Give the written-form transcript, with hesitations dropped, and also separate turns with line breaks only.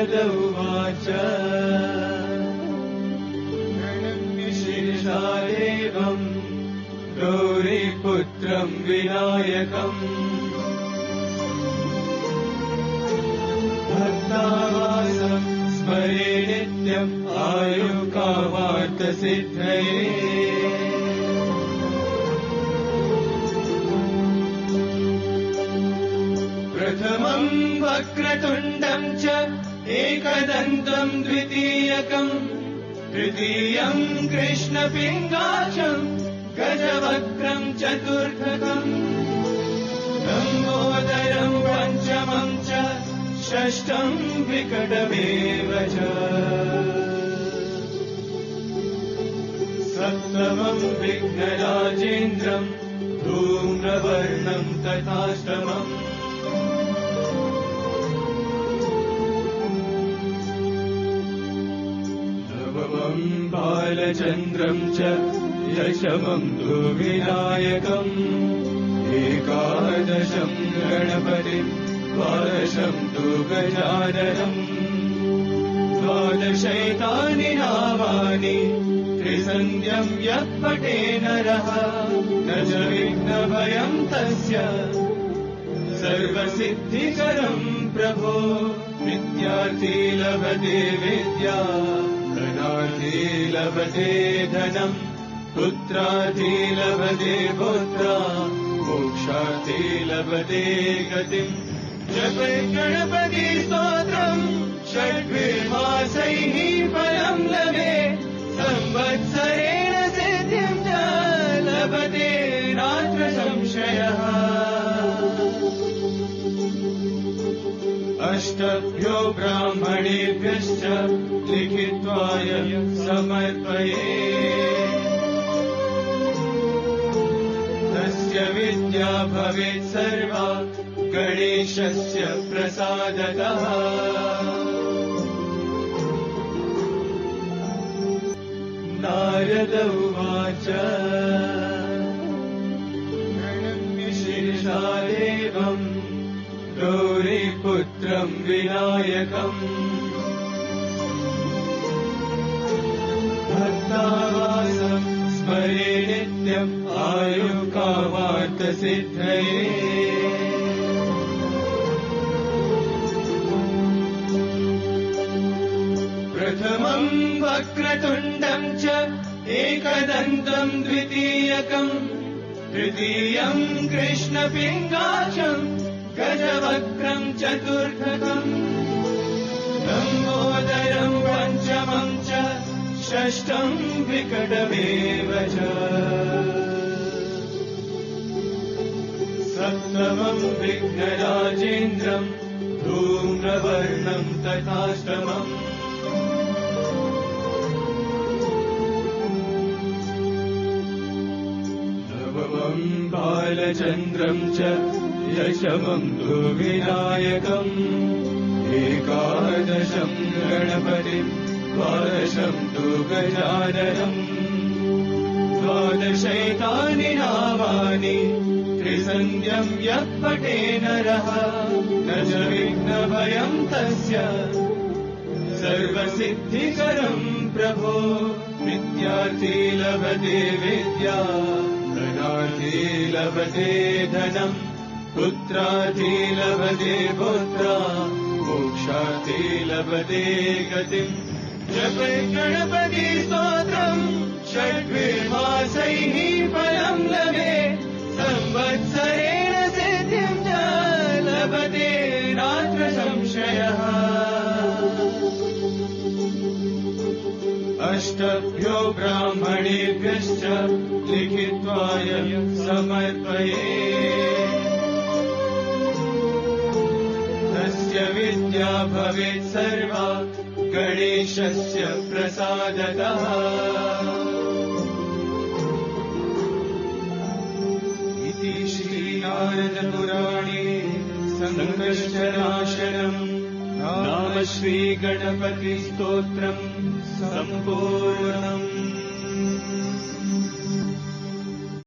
नारद उवाच प्रणम्य शिरसा देवम् गौरीपुत्रम् विनायकम् भक्तावासम् स्मरे नित्यम् आयुकामार्थसिद्धये प्रथमम् वक्रतुण्डम् च एकदन्तम् द्वितीयकम् तृतीयम् कृष्णपिङ्गाक्षम् गजवक्त्रम् चतुर्थकम् लम्बोदरम् पञ्चमम् च षष्ठम् विकटमेव च सप्तमम् विघ्नराजेन्द्रम् धूम्रवर्णम् तथाष्टमम् नवमम् बालचन्द्रम् च दशमम् तु विनायकम् एकादशम् गणपतिम् द्वादशम् तु गजाननम् द्वादशैतानि नामानि त्रिसन्ध्यम् यः पठे नरः न च विघ्नभयम् तस्य सर्वसिद्धिकरम् प्रभो विद्यार्थी लभते विद्या धनार्थी लभते धनम् पुत्रार्थी लभते पुत्रा मोक्षार्थी लभते गतिम् जपे गणपति स्तोत्रम् षड्भिर्मासैः फलम् लभे संवत्सरेण सिद्धिम् च लभते नात्र संशयः अष्टभ्यो ब्राह्मणेभ्यश्च लिखित्वाय समर्पये तस्य विद्या भवेत् सर्वा गणेशस्य प्रसादतः नारद उवाच प्रणम्य शिरसा देवम् गौरीपुत्रम् विनायकम् भक्तावासम् स्मरे नित्यम् आयुकामार्थसिद्धये प्रथमम् वक्रतुण्डम् च एकदन्तम् द्वितीयकम् तृतीयम् कृष्णपिङ्गाक्षम् गजवक्त्रम् चतुर्थकम् लम्बोदरम् पञ्चमम् च षष्ठम् विकटमेव च सप्तमम् विघ्नराजेन्द्रम् धूम्रवर्णम् तथाष्टमम् नवमम् बालचन्द्रम् च दशमम् तु विनायकम् एकादशम् गणपतिम् द्वादशम् तु गजाननम् द्वादशैतानि नामानि त्रिसन्ध्यम् यः पठे नरः न च विघ्नभयम् तस्य सर्वसिद्धिकरम् प्रभो विद्यार्थी लभते विद्या धनार्थी लभते धनम् पुत्रार्थी लभते पुत्रा मोक्षार्थी लभते गतिम् जपे गणपति स्तोत्रम् षड्भिर्मासैः फलम् लभे संवत्सरेण सिद्धिम् च लभते नात्र संशयः अष्टभ्यो ब्राह्मणेभ्यश्च लिखित्वाय समर्पये तस्य विद्या भवेत् सर्वा गणेशस्य प्रसादतः इति श्रीनारदपुराणे सङ्कष्टनाशनम् नाम श्रीगणपतिस्तोत्रम् सम्पूर्णम्।